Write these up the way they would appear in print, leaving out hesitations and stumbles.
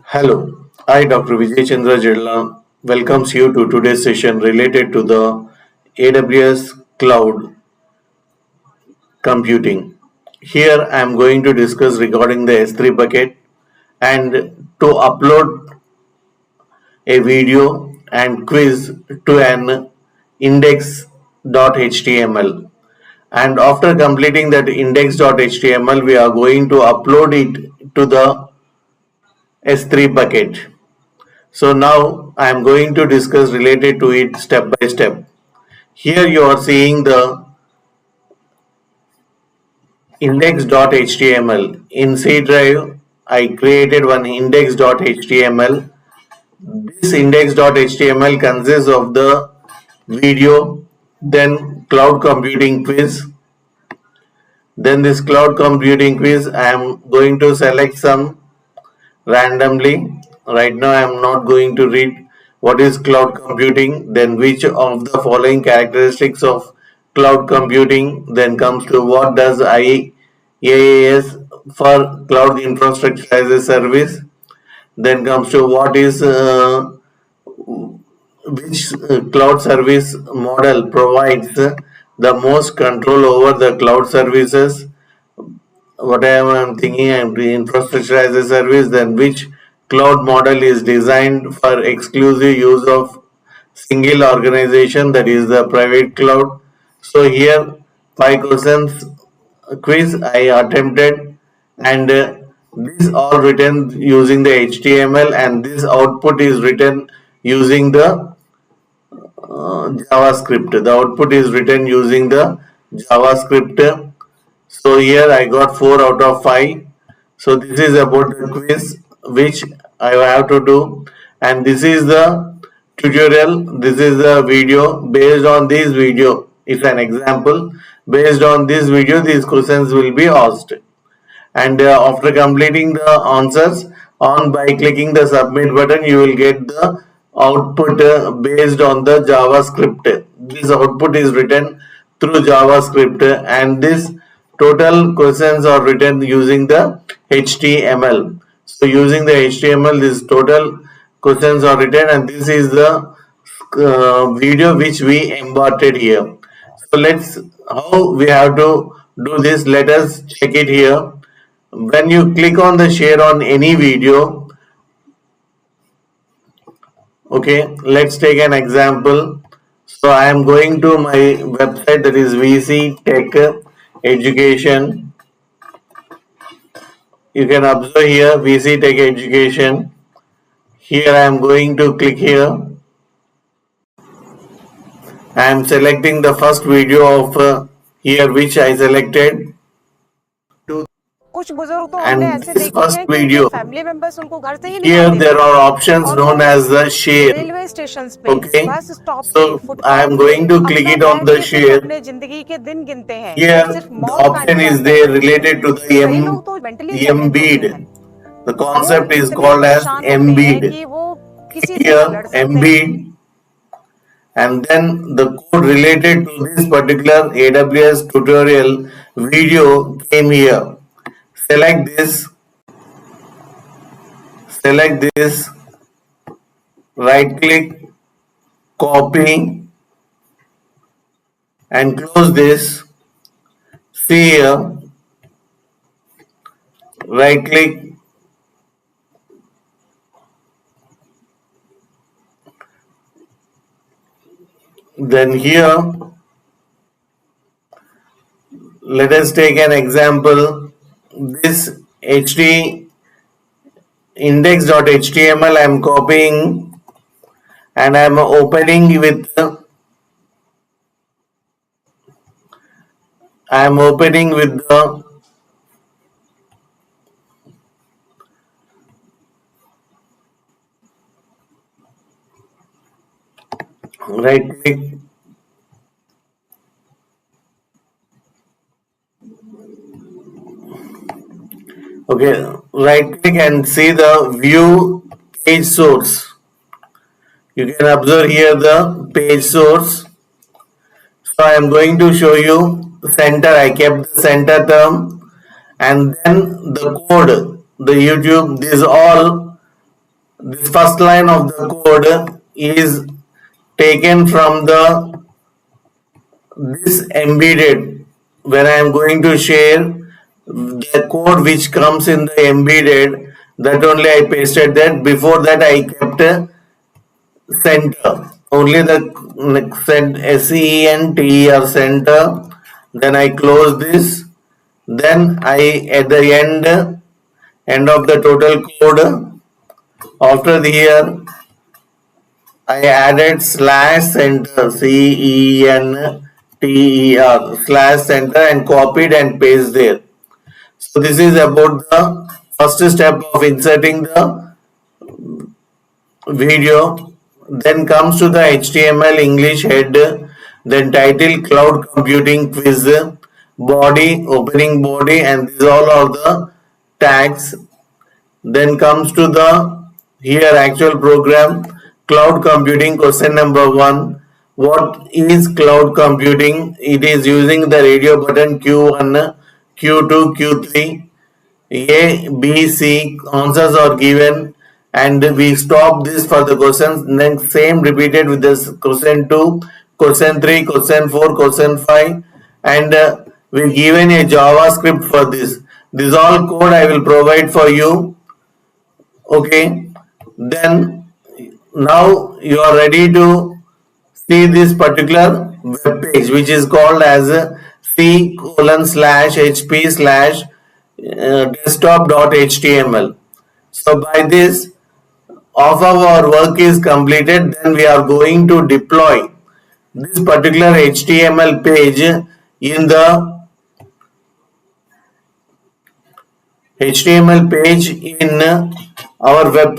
Hello, I Dr. Vijay Chandra Jella welcomes you to today's session related to the AWS Cloud Computing. Here I am going to discuss regarding the S3 bucket and to upload a video and quiz to an index.html. And after completing that index.html, we are going to upload it to the S3 bucket. So now I am going to discuss related to it step by step. Here you are seeing the index.html. In C drive, I created one index.html. This index.html consists of the video, then cloud computing quiz. Then this cloud computing quiz, I am going to select some randomly. Right now I am not going to read what is cloud computing, then which of the following characteristics of cloud computing, then comes to what does IaaS for cloud infrastructure as a service, then comes to what is which cloud service model provides the most control over the cloud services, whatever I'm thinking, I'm doing infrastructure as a service, then which cloud model is designed for exclusive use of single organization, that is the private cloud. So here 5 questions quiz I attempted, and this all written using the HTML, and this output is written using the JavaScript. The output is written using the JavaScript. So here I got 4 out of 5. So this is about the quiz which I have to do, and this is the tutorial. This is the video. Based on this video, it's an example. Based on this video, these questions will be asked, and after completing the answers on by clicking the submit button, you will get the output based on the JavaScript. This output is written through JavaScript, and this total questions are written using the HTML. So using the HTML, this total questions are written, and this is the video which we embedded here. So let's how we have to do this. Let us check it here. When you click on the share on any video, okay, let's take an example. So I am going to my website, that is VC Tech Education. You can observe here VC Tech Education. Here I am going to click here. I am selecting the first video of here which I selected. कुछ बुजुर्ग तो हमने And ऐसे this देखे first हैं कि video, family members उनको घर से ही here निकाल there देते are हैं options और known वो as the share. Railway station पे Okay, बस स्टॉप पे so I फुटपाथ am पे going to click अपना it on बैठ the के सिर्फ share. अपने जिंदगी के दिन गिनते हैं Here वो सिर्फ the मौत का option is इंतजार there करते हैं related to the कई लोग तो मेंटली चैलेंज होते embed. हैं The वो concept is इतने called as परेशान होते हैं embed. कि वो किसी से Here नहीं लड़ सकते embed, and then the code related to this particular AWS tutorial video came here. Select this, right click, copy, and close this. See here, right click, then here let us take an example. This ht index.html I am copying, and I am opening with the right click, okay, right click and see the view page source. You can observe here the page source. So I am going to show you center. I kept the center term, and then the code, the YouTube, these all This first line of the code is taken from the this embedded when I am going to share the code which comes in the embedded, that only I pasted that. Before that I kept a center, only the center, center. Then I close this. Then I at the end of the total code, after the here I added slash center, center slash center, and copied and paste there. So this is about the first step of inserting the video. Then comes to the HTML English head, then title cloud computing quiz, body, opening body, and these all are the tags. Then comes to the here actual program, cloud computing. Question number 1: what is cloud computing? It is using the radio button Q1, Q2, Q3. A, B, C answers are given, and we stop this for the questions. Then same repeated with this question 2, question 3, question 4, question 5, and we given a JavaScript for this. This all code I will provide for you. Okay. Then now you are ready to see this particular web page, which is called as c colon slash hp slash desktop.html. So by this, half of our work is completed. Then we are going to deploy this particular html page in the html page in our web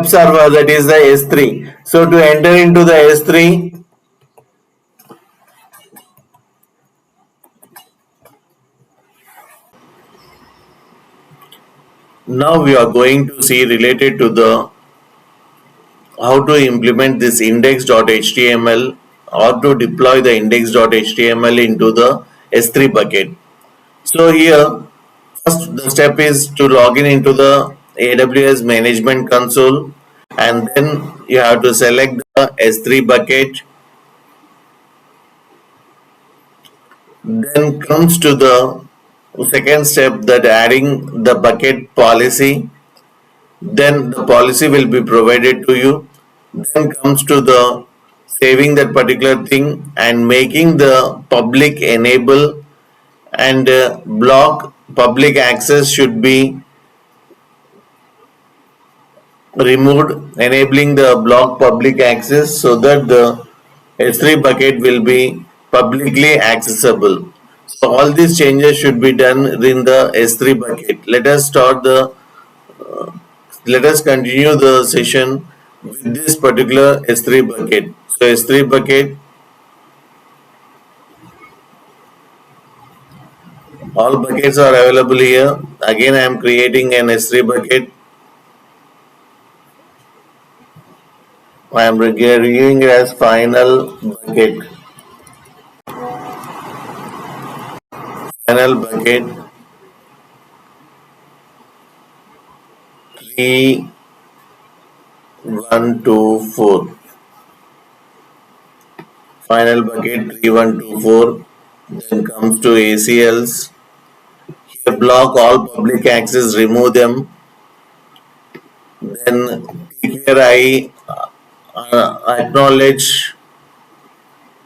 server, that is the S3. So to enter into the S3, now we are going to see related to the how to implement this index.html or to deploy the index.html into the S3 bucket. So here, first the step is to log in into the AWS Management Console, and then you have to select the S3 bucket. Then comes to the second step, that adding the bucket policy. Then the policy will be provided to you. Then comes to the saving that particular thing and making the public enable, and block public access should be removed, enabling the block public access so that the S3 bucket will be publicly accessible. So all these changes should be done in the S3 bucket. Let us continue the session with this particular S3 bucket. So S3 bucket, all buckets are available here. Again I am creating an S3 bucket. I am reviewing it as final bucket. Final bucket 3124. Final bucket 3124. Then comes to ACLs. Here block all public access, remove them. Then here I acknowledge.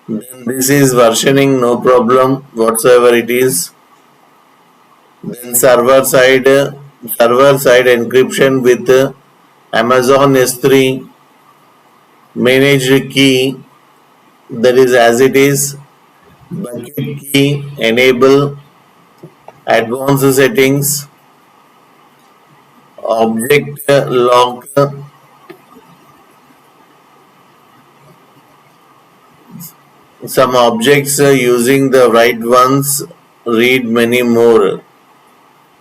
Then this is versioning, no problem whatsoever it is. Then server side encryption with Amazon S3 managed key, that is as it is. Bucket key, enable advanced settings, object lock, some objects using the right ones, read many more.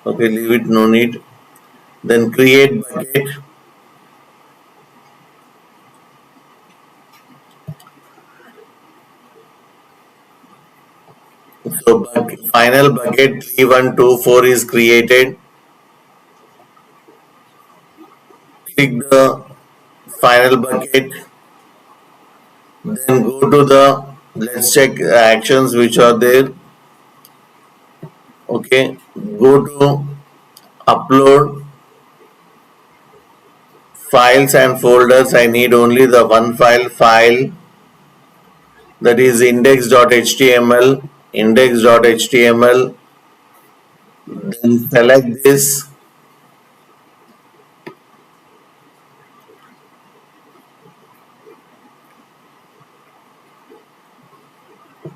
Okay, leave it, no need. Then create bucket. So final bucket 3124 is created. click the final bucket, then go to the, let's check actions which are there. Okay, go to upload files and folders. I need only the one file that is index.html. Index.html, then select this,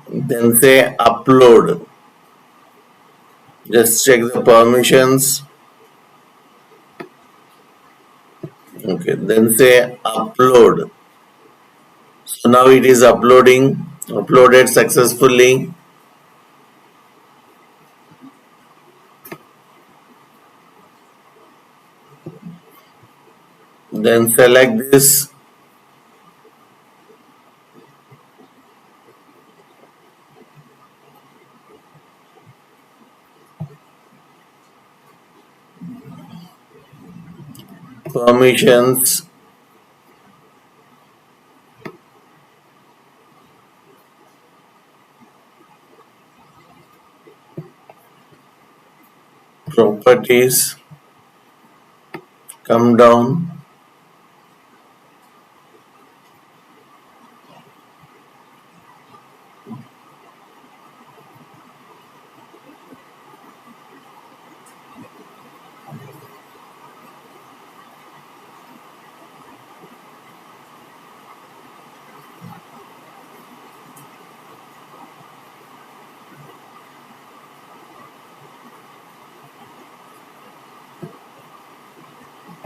then say upload. Just check the permissions. Okay, then say upload. So now it is uploaded successfully. Then select this, permissions, properties, come down,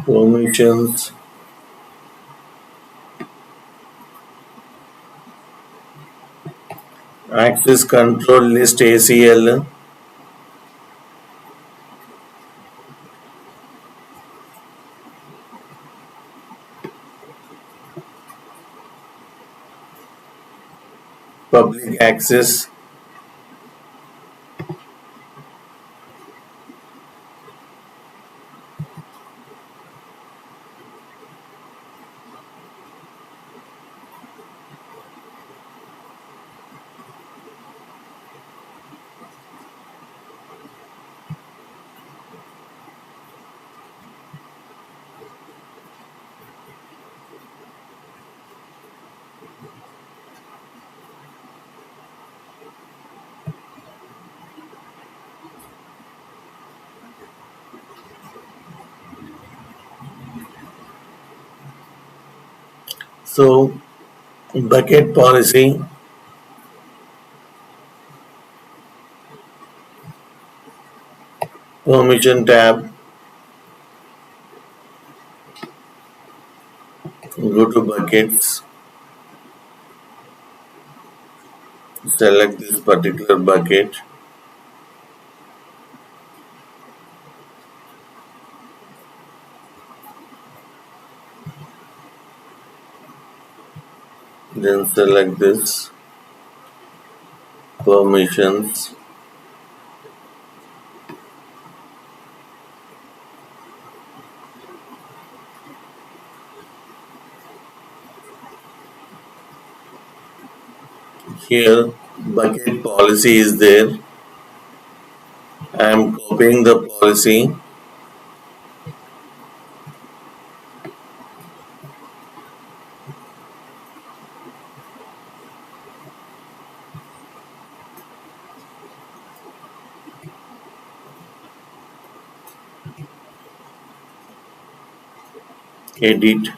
permissions, access control list ACL, public access, so bucket policy, permission tab, go to buckets, select this particular bucket, then select this, permissions, here bucket policy is there. I am copying the policy, edit.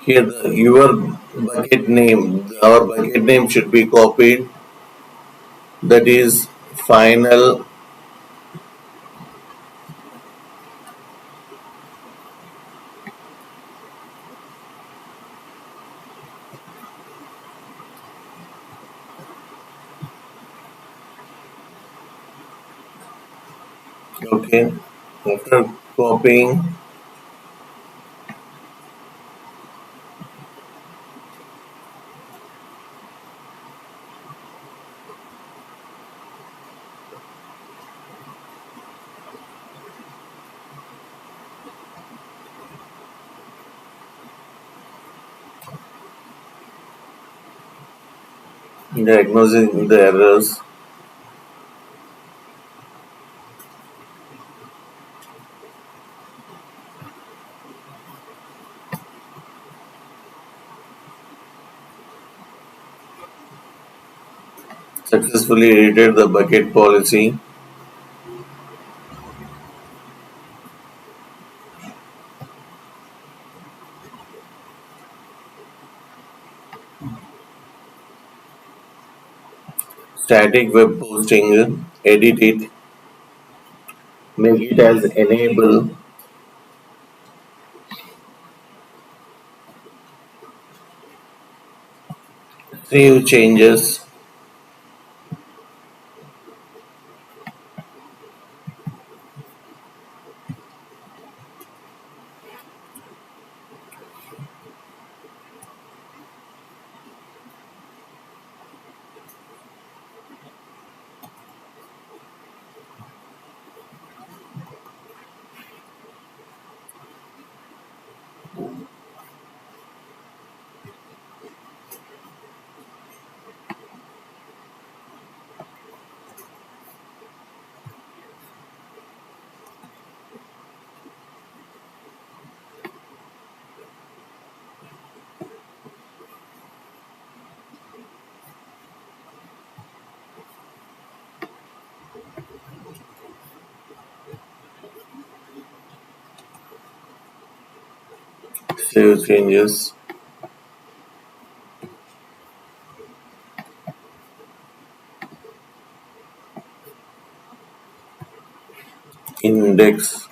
Here your bucket name, our bucket name should be copied. That is final. Okay. After copying, diagnosing the errors, successfully edited the bucket policy, static web posting, edit it, make it as enable, save changes, save changes, index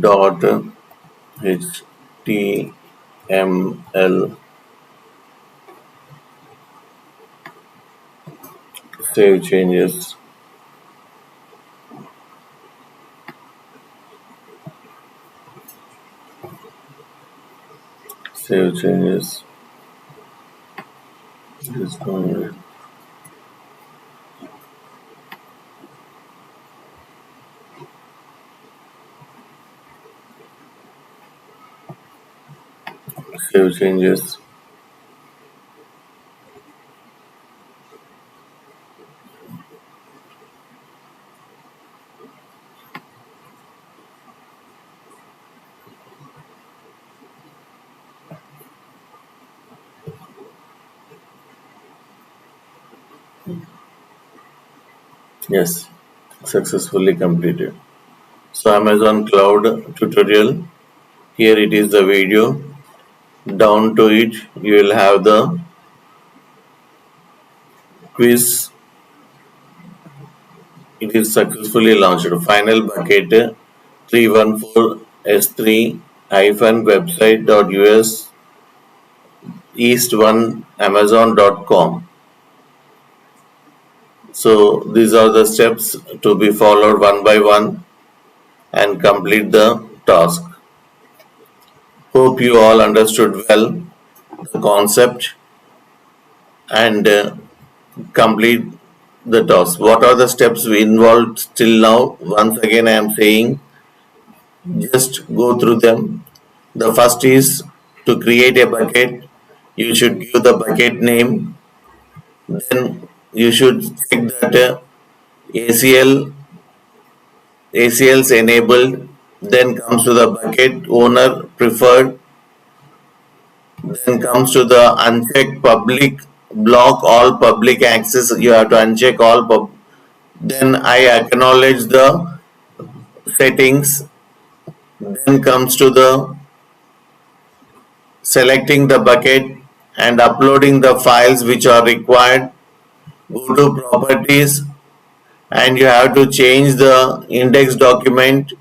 dot html, save changes, save changes, discount, save changes. Yes, successfully completed. So Amazon Cloud tutorial. Here it is the video. Down to it, you will have the quiz. It is successfully launched. Final bucket 314s3 website.us east1 amazon.com. So these are the steps to be followed one by one and complete the task. Hope you all understood well the concept and complete the task. What are the steps we involved till now? Once again, I am saying just go through them. The first is to create a bucket. You should give the bucket name. Then you should check that ACL ACLs enabled. Then comes to the bucket owner preferred. Then comes to the uncheck public block all public access. You have to uncheck all then I acknowledge the settings. Then comes to the selecting the bucket and uploading the files which are required. Go to properties and you have to change the index document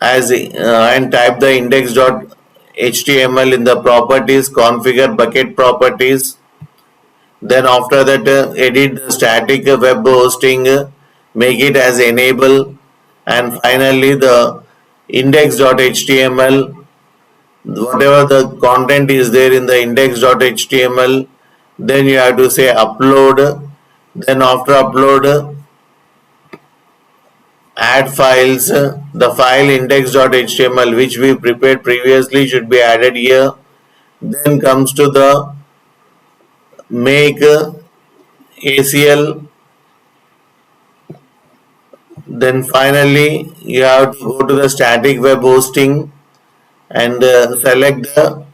as and type the index.html in the properties, configure bucket properties. Then after that edit the static web hosting, make it as enable, and finally the index.html, whatever the content is there in the index.html, then you have to say upload. Then after upload, add files. The file index.html which we prepared previously should be added here. Then comes to the make ACL. Then finally, you have to go to the static web hosting and select the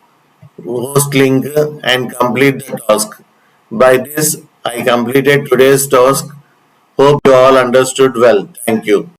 host link and complete the task. By this, I completed today's task. Hope you all understood well. Thank you.